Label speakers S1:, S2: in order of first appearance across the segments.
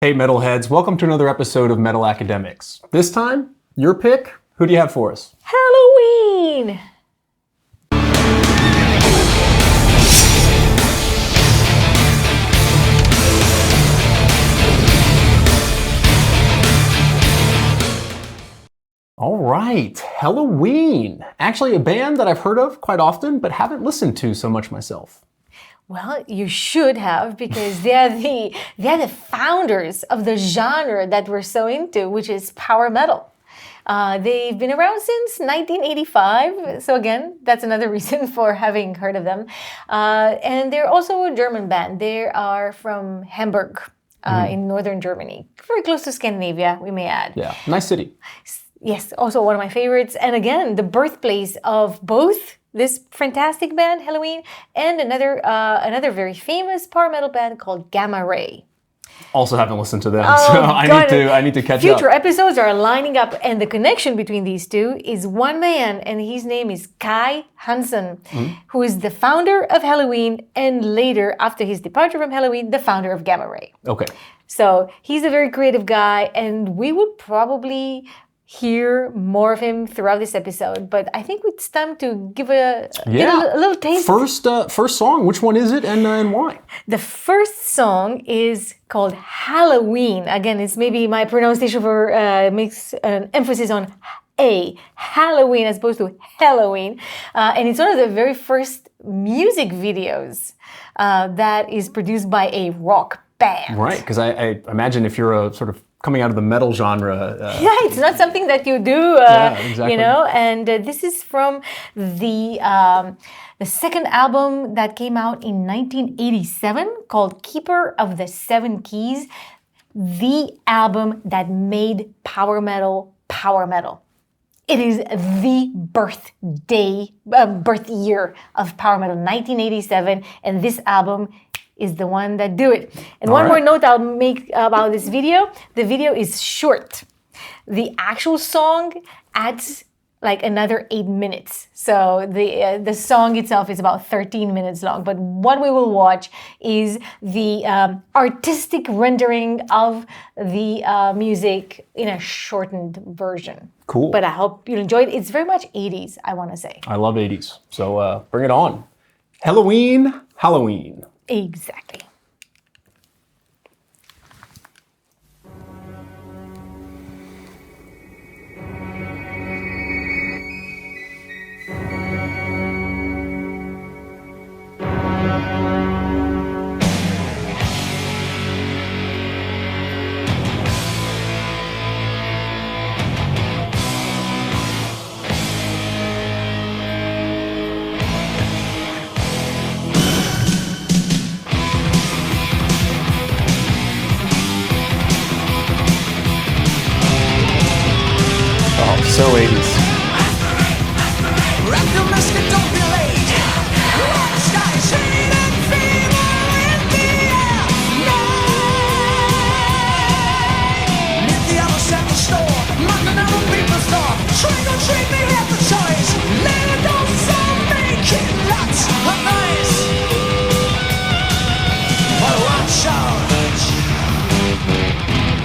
S1: Hey metalheads, welcome to another episode of Metal Academics. This time, your pick. Who do you have for us?
S2: Helloween!
S1: All right, Helloween. Actually, a band that I've heard of quite often, but haven't listened to so much myself.
S2: Well, you should have, because they're the founders of the genre that we're so into, which is power metal. They've been around since 1985, so again, that's another reason for having heard of them. And they're also a German band. They are from Hamburg, in northern Germany, very close to Scandinavia, we may add.
S1: Yeah, nice city.
S2: Yes, also one of my favorites. And again, the birthplace of both this fantastic band, Helloween, and another very famous power metal band called Gamma Ray.
S1: Also haven't listened to them, so I need to catch up.
S2: Future episodes are lining up, and the connection between these two is one man, and his name is Kai Hansen, who is the founder of Helloween, and later, after his departure from Helloween, the founder of Gamma Ray.
S1: Okay.
S2: So he's a very creative guy, and we would probably hear more of him throughout this episode, but I think it's time to give a little taste.
S1: First song, which one is it and why?
S2: The first song is called Halloween. Again, it's maybe my pronunciation for makes an emphasis on A, Halloween as opposed to Helloween. And it's one of the very first music videos that is produced by a rock band.
S1: Right, because I imagine if you're a sort of coming out of the metal genre.
S2: Yeah, it's not something that you do,
S1: exactly.
S2: you know. And this is from the second album that came out in 1987 called Keeper of the Seven Keys, the album that made power metal power metal. It is the birth year of power metal, 1987, and this album is the one that do it. And one more note I'll make about this video. The video is short. The actual song adds like another 8 minutes. So the song itself is about 13 minutes long. But what we will watch is the artistic rendering of the music in a shortened version.
S1: Cool.
S2: But I hope you enjoyed it. It's very much 80s, I want to say.
S1: I love 80s. So bring it on. Helloween Halloween.
S2: Exactly.
S1: So 80s.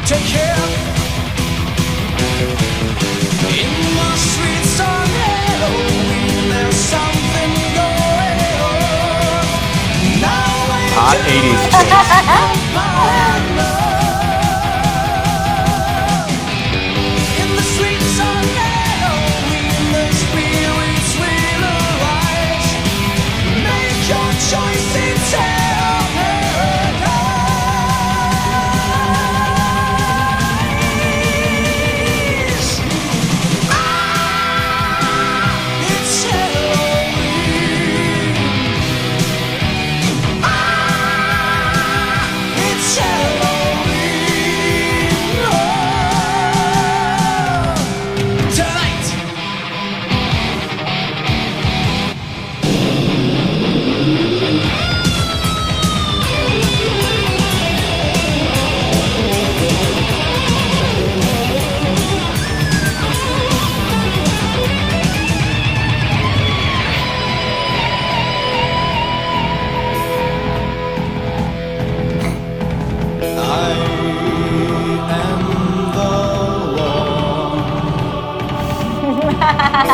S3: Take care.
S1: Hot 80s choice.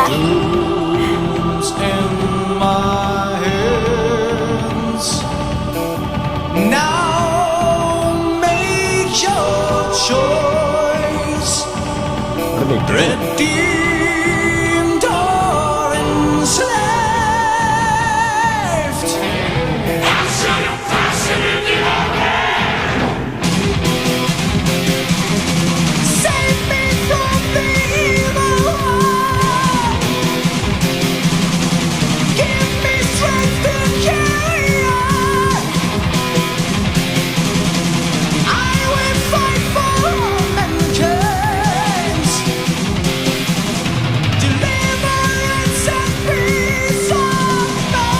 S3: Doom's in my hands. Now make your choice.
S1: What are they doing?
S3: Redeemed or enslaved. Save me from the evil one. Give me strength to carry on. I will fight for all mankind. Deliverance and peace of mind.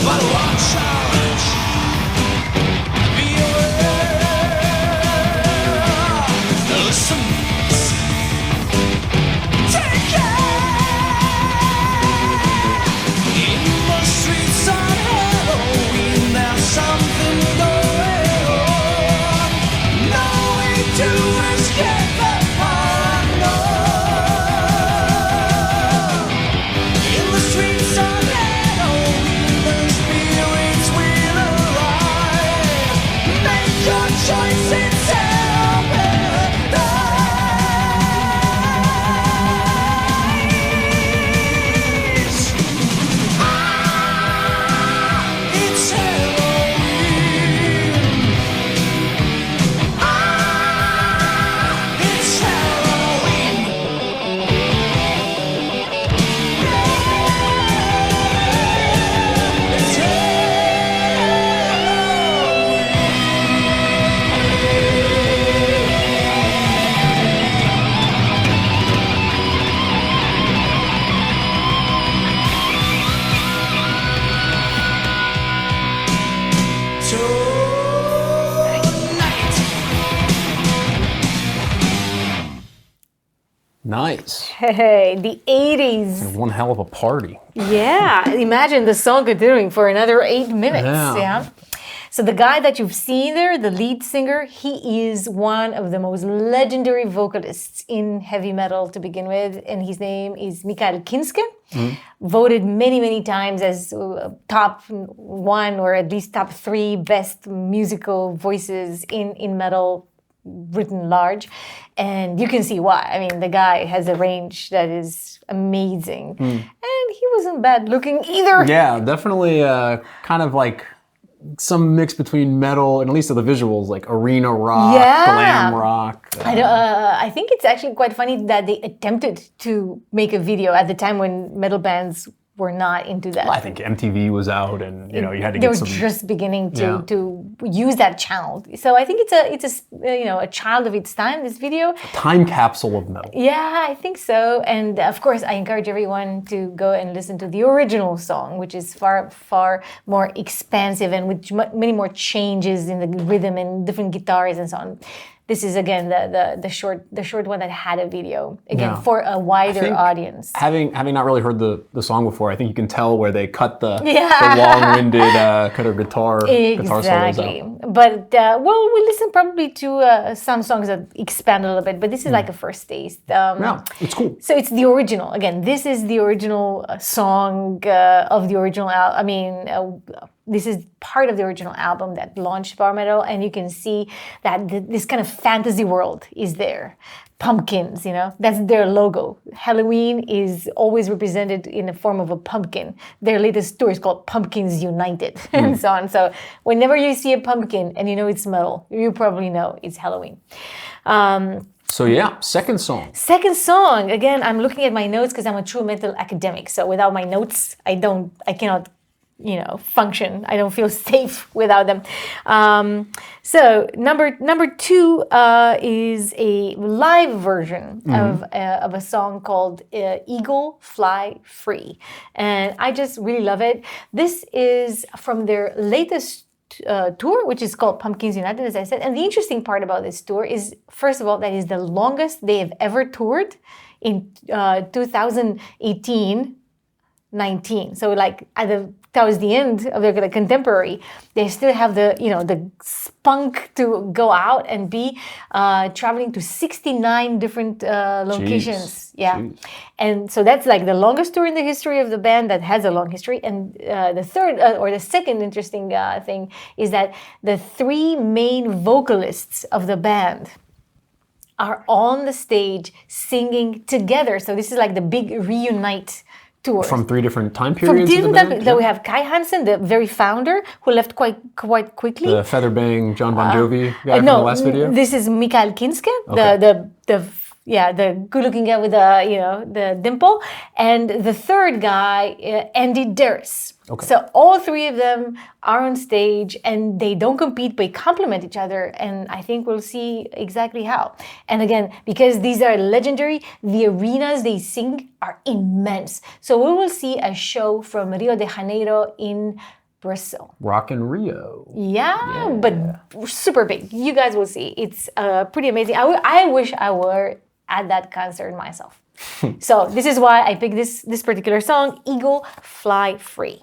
S3: But watch out, be aware. Listen, take care. In the streets on Halloween, there's something going on. No way to escape the paranoia. In the streets on Halloween, the spirits will arrive. Make your choice, it's hell paradise. It's Halloween. It's Halloween. It's Tonight.
S1: Nice.
S2: Hey, the 80s.
S1: One hell of a party.
S2: Yeah, imagine the song continuing for another 8 minutes.
S1: Yeah.
S2: Yeah. So the guy that you've seen there, the lead singer, he is one of the most legendary vocalists in heavy metal to begin with, and his name is Mikael Kinske. Voted many, many times as top one or at least top three best musical voices in metal written large. And you can see why. I mean, the guy has a range that is amazing. And he wasn't bad looking either.
S1: Yeah, definitely kind of like some mix between metal and at least of the visuals, like arena rock,
S2: Yeah.
S1: glam rock.
S2: I think it's actually quite funny that they attempted to make a video at the time when metal bands were not into that.
S1: I think MTV was out, and you had to
S2: They
S1: get
S2: were
S1: some.
S2: just beginning
S1: Yeah.
S2: to use that channel. So I think it's a a child of its time. This video.
S1: Time capsule of metal.
S2: Yeah, I think so. And of course, I encourage everyone to go and listen to the original song, which is far, far more expansive and with many more changes in the rhythm and different guitars and so on. This is again the short one that had a video again
S1: Yeah.
S2: for a wider audience.
S1: Having not really heard the song before, I think you can tell where they cut the
S2: Yeah.
S1: long-winded kind of guitar solos
S2: Exactly.
S1: out.
S2: But we'll listen probably to some songs that expand a little bit. But this is like a first taste.
S1: Yeah, it's cool.
S2: So it's the original. Again, this is the original song of the original album. I mean, this is part of the original album that launched power metal, and you can see that this kind of fantasy world is there. Pumpkins, that's their logo. Halloween is always represented in the form of a pumpkin. Their latest tour is called Pumpkins United, and so on. So whenever you see a pumpkin and you know it's metal, you probably know it's Halloween.
S1: So yeah, second song.
S2: Second song, again, I'm looking at my notes because I'm a true metal academic. So without my notes, I cannot function. I don't feel safe without them. So number two is a live version of a song called "Eagle Fly Free," and I just really love it. This is from their latest tour, which is called Pumpkins United, as I said. And the interesting part about this tour is, first of all, that is the longest they have ever toured in 2018. 19. So towards the end of their contemporary, they still have the spunk to go out and be traveling to 69 different locations. Yeah.
S1: Jeez.
S2: And so that's the longest tour in the history of the band that has a long history. And the third or the second interesting thing is that the three main vocalists of the band are on the stage singing together. So this is the big reunite tour.
S1: From three different time periods of the band?
S2: We have Kai Hansen, the very founder, who left quite quickly.
S1: The Featherbang John Bon Jovi guy from the last video?
S2: This is Mikael Kinske,
S1: Okay.
S2: the good-looking guy with the dimple, and the third guy, Andy Darris.
S1: Okay.
S2: So all three of them are on stage, and they don't compete, but complement each other. And I think we'll see exactly how. And again, because these are legendary, the arenas they sing are immense. So we will see a show from Rio de Janeiro in Brazil.
S1: Rock in Rio.
S2: Yeah, but super big. You guys will see. It's pretty amazing. I wish I were at that concert myself. So this is why I picked this particular song, Eagle Fly Free.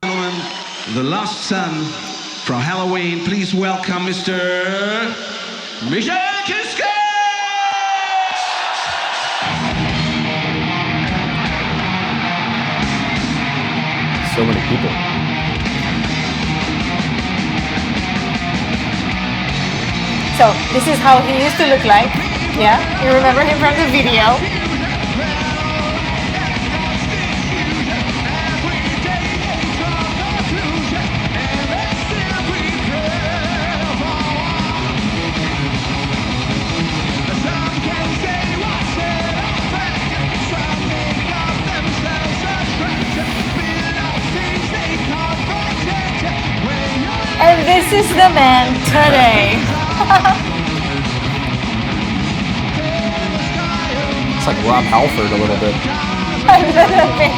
S4: Gentlemen, the last son from Helloween, please welcome Mr. Michael Kiske!
S1: So many people.
S2: So this is how he used to look like. Yeah, you remember him from the video. And this is the man today.
S1: It's like Rob Halford a little bit.
S2: A little bit.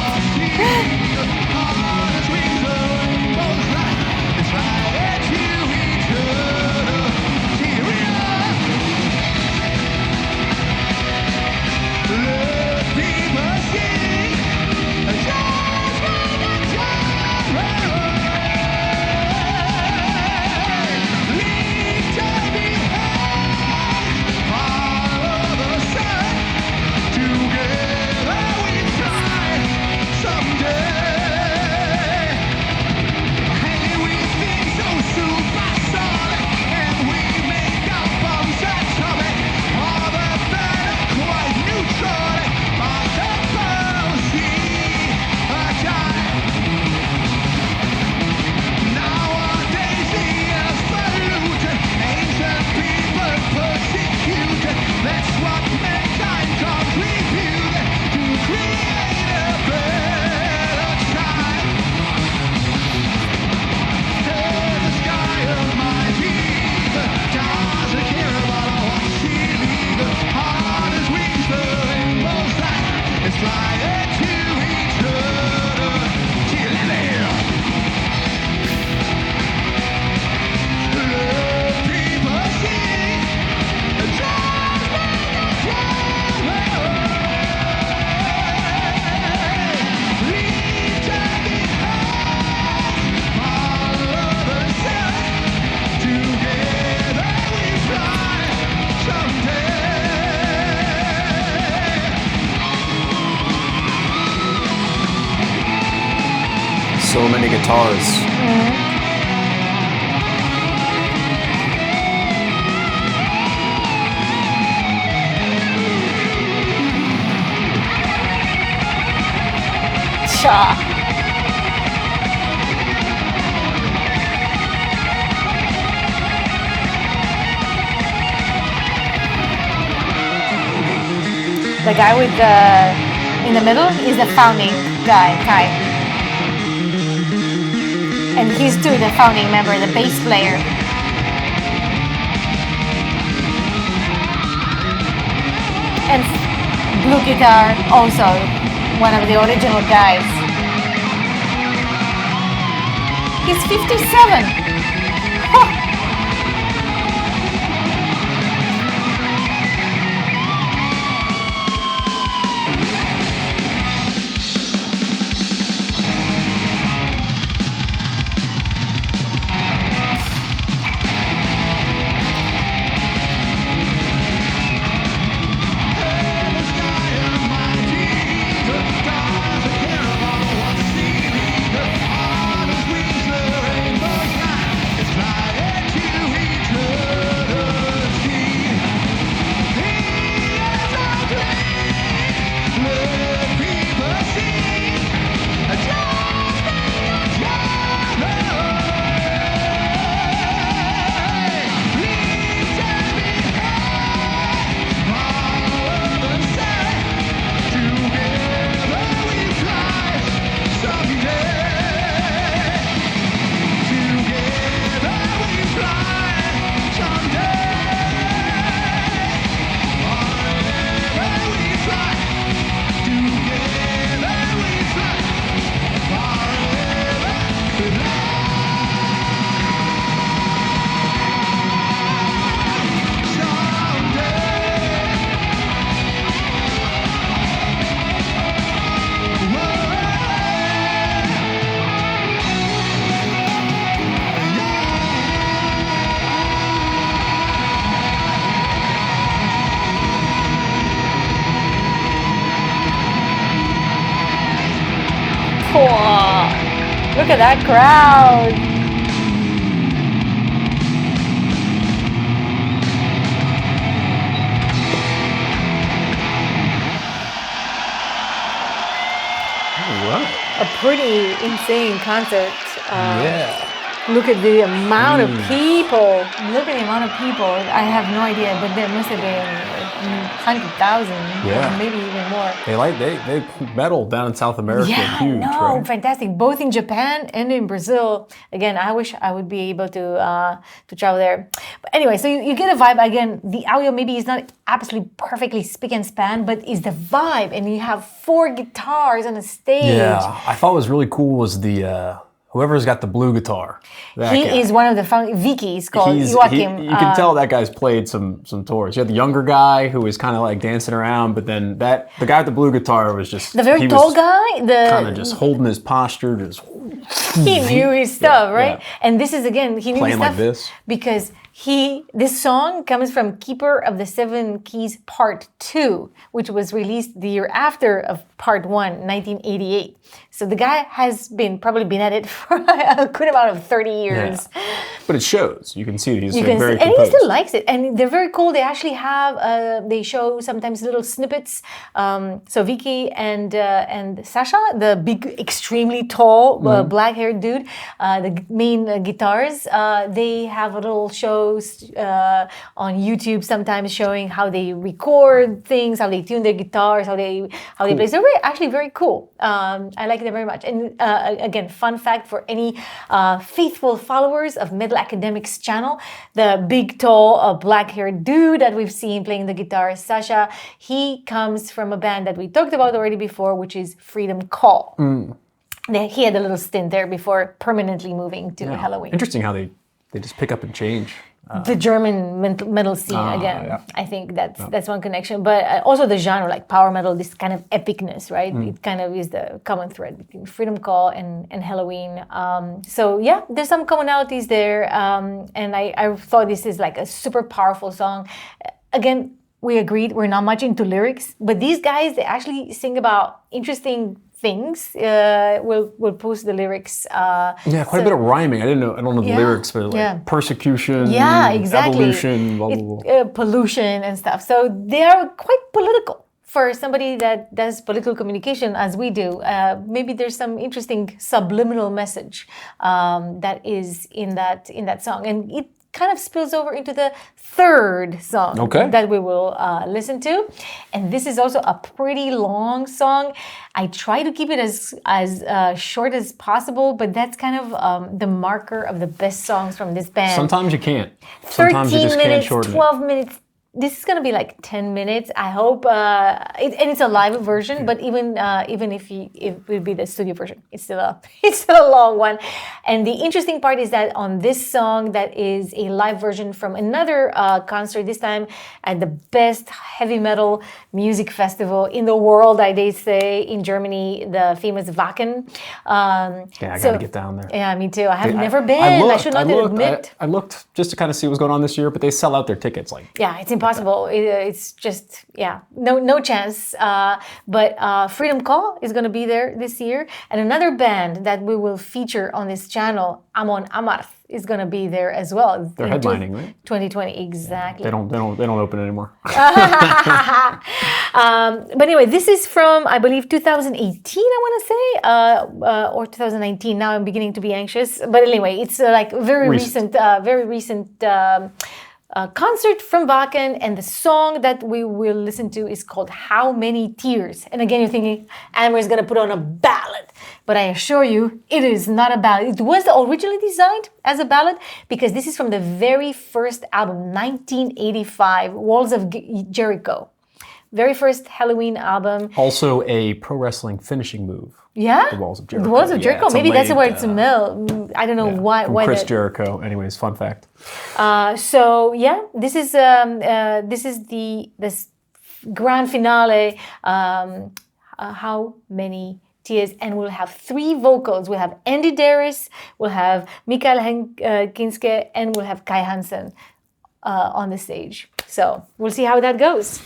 S1: So many guitars.
S2: Cha. The guy with the in the middle is the founding guy, Kai. And he's too the founding member, the bass player. And blue guitar, also one of the original guys. He's 57. Huh. Look at that crowd.
S1: Right.
S2: A pretty insane concert.
S1: Yeah.
S2: Look at the amount of people. Look at the amount of people. I have no idea, but there must have been 100,000,
S1: Yeah.
S2: maybe even more.
S1: They metal down in South America.
S2: Yeah,
S1: Huge,
S2: no,
S1: right?
S2: fantastic. Both in Japan and in Brazil. Again, I wish I would be able to travel there. But anyway, so you get a vibe. Again, the audio maybe is not absolutely perfectly spick and span, but is the vibe. And you have 4 guitars on the stage.
S1: Yeah, I thought what was really cool was the whoever's got the blue guitar. That
S2: He
S1: guy.
S2: is one of the Vicky is called
S1: He's-
S2: Joachim.
S1: you can tell that guy's played some tours. You had the younger guy who was kind of like dancing around, but then the guy with the blue guitar was just
S2: the very
S1: he
S2: tall
S1: was
S2: guy.
S1: kind of just holding his posture, just
S2: He knew his stuff, right?
S1: yeah.
S2: And this is again, he knew his
S1: Playing like
S2: stuff
S1: this.
S2: because this song comes from Keeper of the Seven Keys Part 2, which was released the year after of Part 1, 1988. So the guy has probably been at it for a good amount of 30 years.
S1: Yeah. But it shows. You can see that he's
S2: You can
S1: very
S2: see, and he
S1: composed.
S2: still likes it, and they're very cool. They actually have they show sometimes little snippets. So Vicky and Sasha, the big, extremely tall black-haired dude, the main guitars, they have little shows on YouTube sometimes showing how they record things, how they tune their guitars, how they play. So they're actually very cool. I like them very much. And again, fun fact for any faithful followers of Metal Academix channel, the big, tall, black-haired dude that we've seen playing the guitar, Sasha, he comes from a band that we talked about already before, which is Freedom Call. He had a little stint there before permanently moving to Helloween.
S1: Interesting how they just pick up and change.
S2: The German metal scene again.
S1: yeah.
S2: I think that's one connection, but also the genre, like power metal, this kind of epicness, right? It kind of is the common thread between Freedom Call and Helloween. So yeah, there's some commonalities there, and I thought this is like a super powerful song. Again, we agreed we're not much into lyrics, but these guys, they actually sing about interesting things. We'll post the lyrics.
S1: Yeah, quite a bit of rhyming. I don't know the
S2: Yeah,
S1: lyrics, but like
S2: yeah.
S1: persecution,
S2: Yeah, exactly.
S1: evolution, blah, blah, blah.
S2: Pollution and stuff. So they are quite political for somebody that does political communication as we do. Maybe there's some interesting subliminal message that is in that song, and it kind of spills over into the third song
S1: Okay.
S2: that we will listen to. And this is also a pretty long song. I try to keep it as short as possible, but that's kind of the marker of the best songs from this band.
S1: Sometimes you can't. Sometimes you
S2: 13
S1: just
S2: minutes,
S1: can't shorten
S2: 12 minutes. This is gonna be like 10 minutes. I hope, and it's a live version. But even if it will be the studio version, it's still a long one. And the interesting part is that on this song, that is a live version from another concert. This time at the best heavy metal music festival in the world, I dare say, in Germany, the famous Wacken.
S1: Yeah, I gotta get down there.
S2: Yeah, me too. I have
S1: I-
S2: never been. I should not admit.
S1: I looked just to kind of see what's going on this year, but they sell out their tickets like.
S2: Yeah, it's impossible. It's just, no chance. But Freedom Call is going to be there this year. And another band that we will feature on this channel, Amon Amarth, is going to be there as well.
S1: They're
S2: in
S1: headlining, right?
S2: 2020, exactly.
S1: They don't open anymore.
S2: But anyway, this is from, I believe, 2018, I want to say, or 2019. Now I'm beginning to be anxious. But anyway, it's like very recent concert from Wacken, and the song that we will listen to is called How Many Tears. And again, you're thinking, Amber is going to put on a ballad. But I assure you, it is not a ballad. It was originally designed as a ballad because this is from the very first album, 1985, Walls of Jericho. Very first Helloween album.
S1: Also a pro wrestling finishing move.
S2: Yeah?
S1: The Walls of Jericho.
S2: The Walls of
S1: Yeah,
S2: Jericho.
S1: it's a
S2: Maybe that's
S1: late,
S2: where it's I don't know why.
S1: From
S2: Why
S1: Chris
S2: that.
S1: Jericho. Anyways, fun fact.
S2: So yeah, this is this grand finale. How many tears? And we'll have 3 vocals. We'll have Andy Darris, we'll have Mikael Kinske, and we'll have Kai Hansen on the stage. So we'll see how that goes.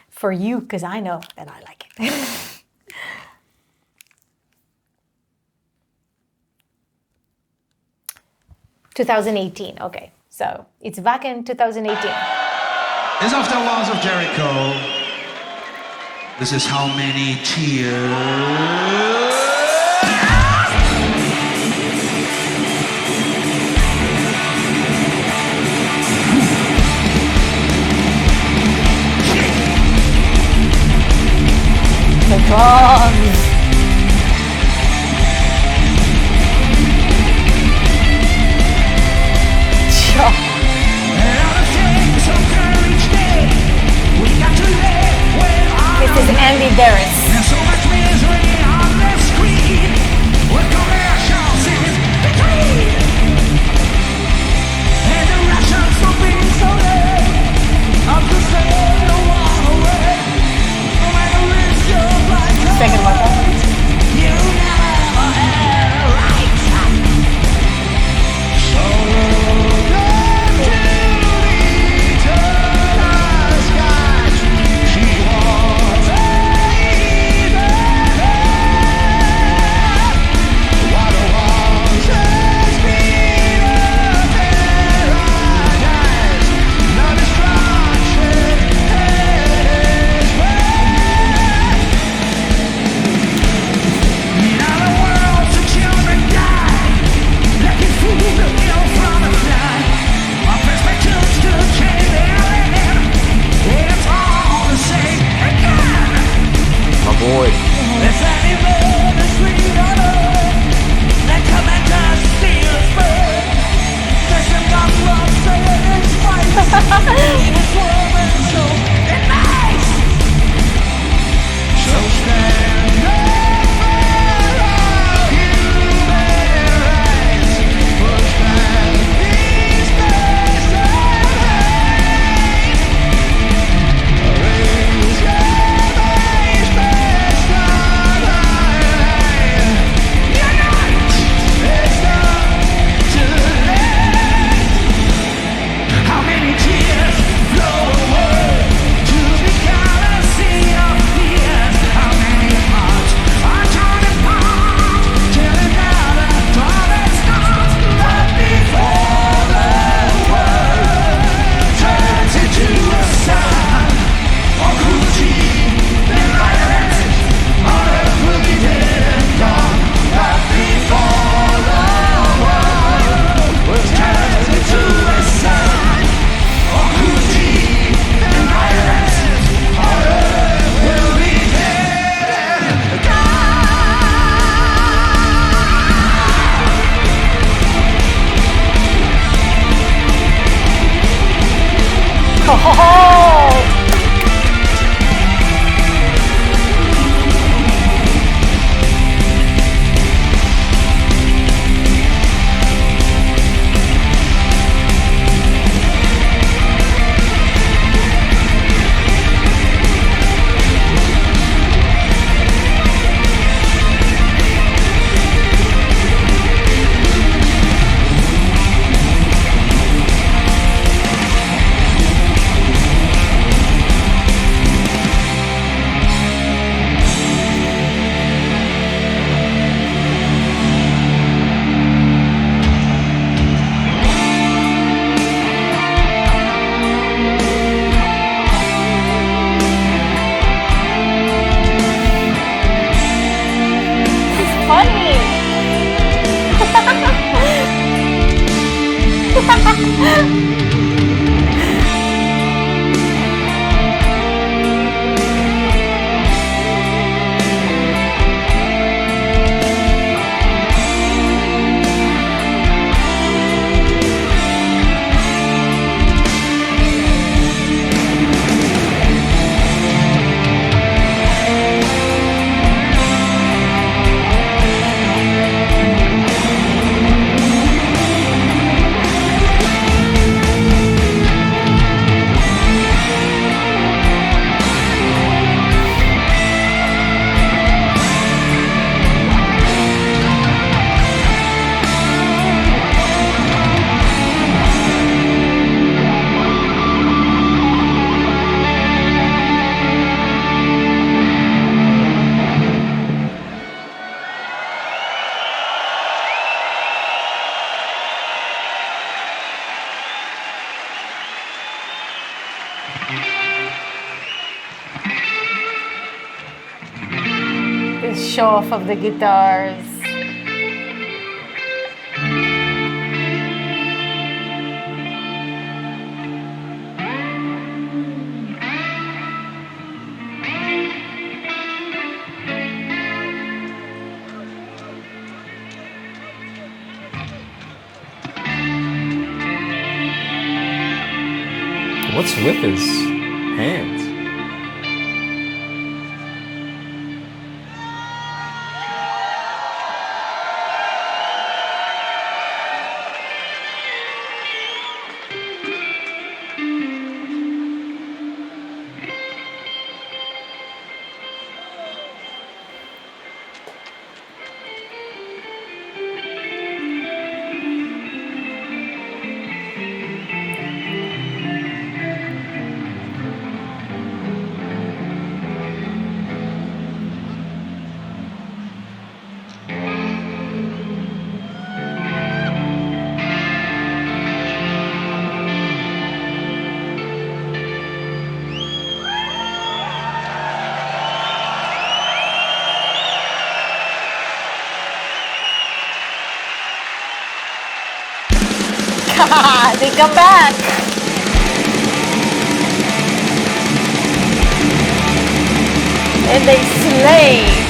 S2: For you, because I know that I like it. ...2018, okay. So, it's Wacken 2018.
S4: It's off the Walls of Jericho. This is How Many Tears.
S2: The drums! This is Andy Darris.
S3: There's so much misery on the screen. With commercials in between. And the Russians for being so late. I'm just saying, don't walk away. No matter if you're like
S2: Second one. This show off of the guitars.
S1: What's with his hands?
S2: They come back. And they slay.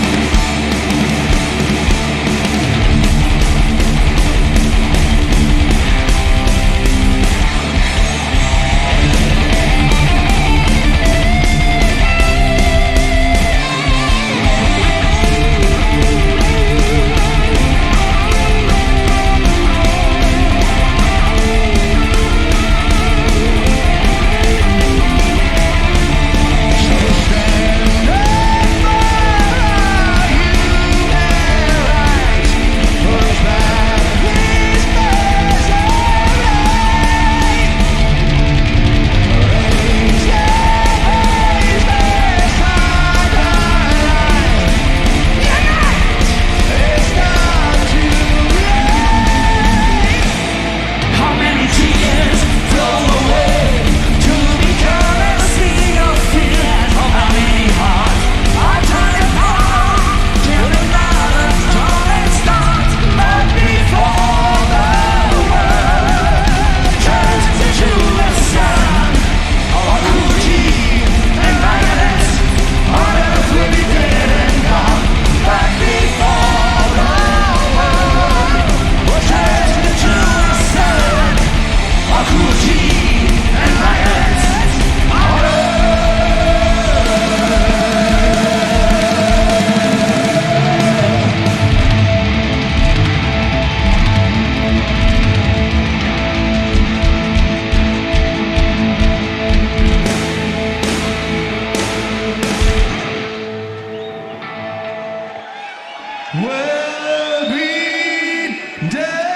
S3: will be dead.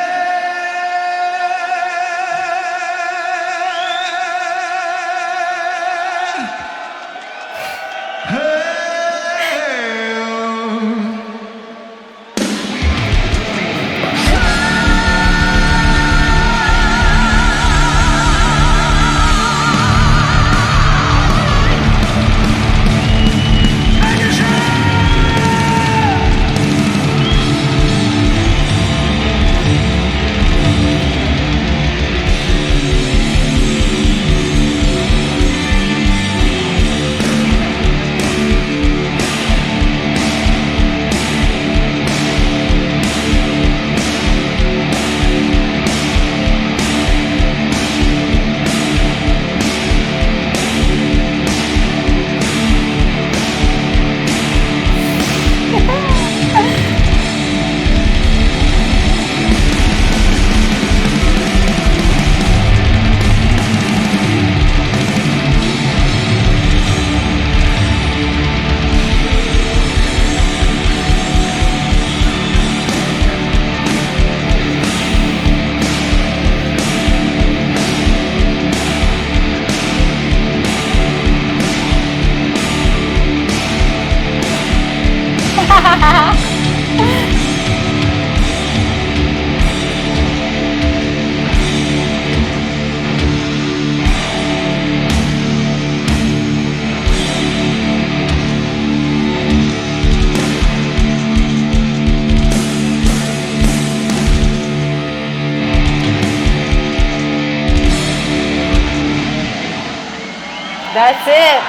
S2: That's it.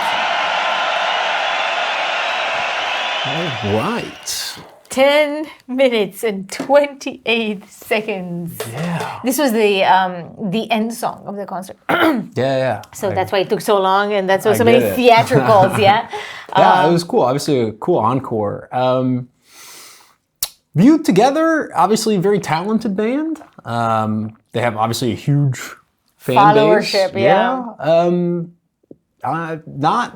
S1: All right.
S2: 10 minutes and 28 seconds.
S1: Yeah.
S2: This was the end song of the concert.
S1: Yeah.
S2: So that's why it took so long, and that's why
S1: I
S2: so many
S1: get it.
S2: theatricals, yeah?
S1: Yeah, it was cool. Obviously, a cool encore. Viewed together, obviously, very talented band. They have obviously a huge fan
S2: Followership,
S1: base.
S2: yeah.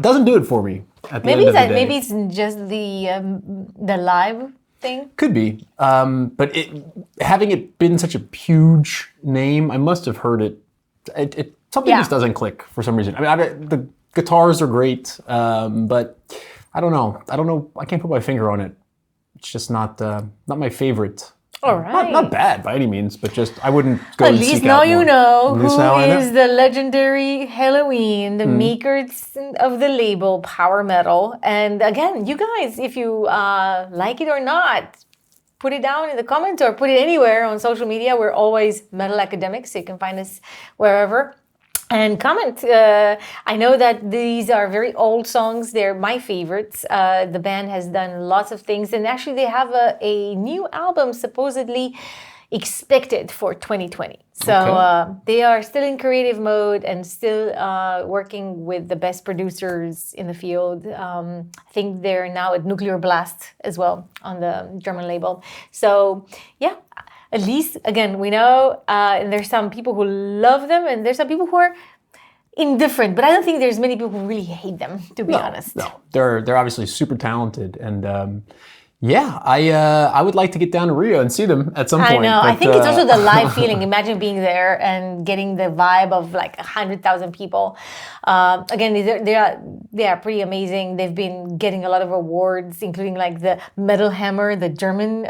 S1: Doesn't do it for me. At the
S2: Maybe
S1: end of the day.
S2: maybe it's just the live thing.
S1: Could be, but having it been such a huge name, I must have heard it. Something
S2: Yeah.
S1: just doesn't click for some reason. I mean, the guitars are great, but I don't know. I can't put my finger on it. It's just not my favorite.
S2: All right.
S1: Not bad by any means, but just I wouldn't go.
S2: At
S1: and
S2: least
S1: seek
S2: now
S1: out
S2: you
S1: more.
S2: know
S1: At least
S2: who
S1: now I know.
S2: is the legendary Helloween, the makers of the label Power Metal. And again, you guys, if you like it or not, put it down in the comments or put it anywhere on social media. We're always Metal Academics, so you can find us wherever. And comment. I know that these are very old songs. They're my favorites. The band has done lots of things. And actually, they have a new album supposedly expected for 2020. So
S1: Okay.
S2: they are still in creative mode and still working with the best producers in the field. I think they're now at Nuclear Blast as well on the German label. So yeah. At least, again, we know there's some people who love them and there's some people who are indifferent. But I don't think there's many people who really hate them, to be honest.
S1: No, they're obviously super talented, and I would like to get down to Rio and see them at some point.
S2: I know. I
S1: but,
S2: think it's also the live feeling. Imagine being there and getting the vibe of like 100,000 people. Again, they are pretty amazing. They've been getting a lot of awards, including like the Metal Hammer, the German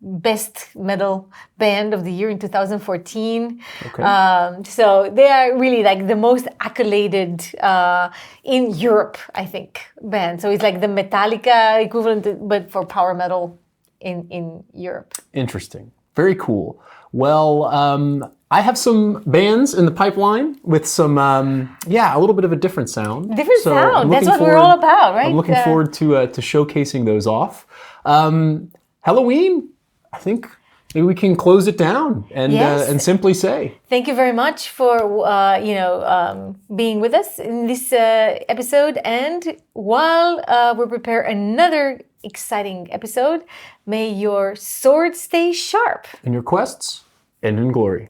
S2: best metal band of the year in 2014.
S1: Okay.
S2: So they are really like the most accoladed in Europe, I think, band. So it's like the Metallica equivalent, but for power metal in Europe.
S1: Interesting. Very cool. Well, I have some bands in the pipeline with some, a little bit of a different sound.
S2: Different
S1: So I'm
S2: sound. That's
S1: looking
S2: what we're all about, right?
S1: I'm looking forward to showcasing those off. Halloween, I think maybe we can close it down and
S2: Yes.
S1: and simply say
S2: Thank you very much for being with us in this episode. And while we prepare another exciting episode, may your sword stay sharp.
S1: in your quests end in glory.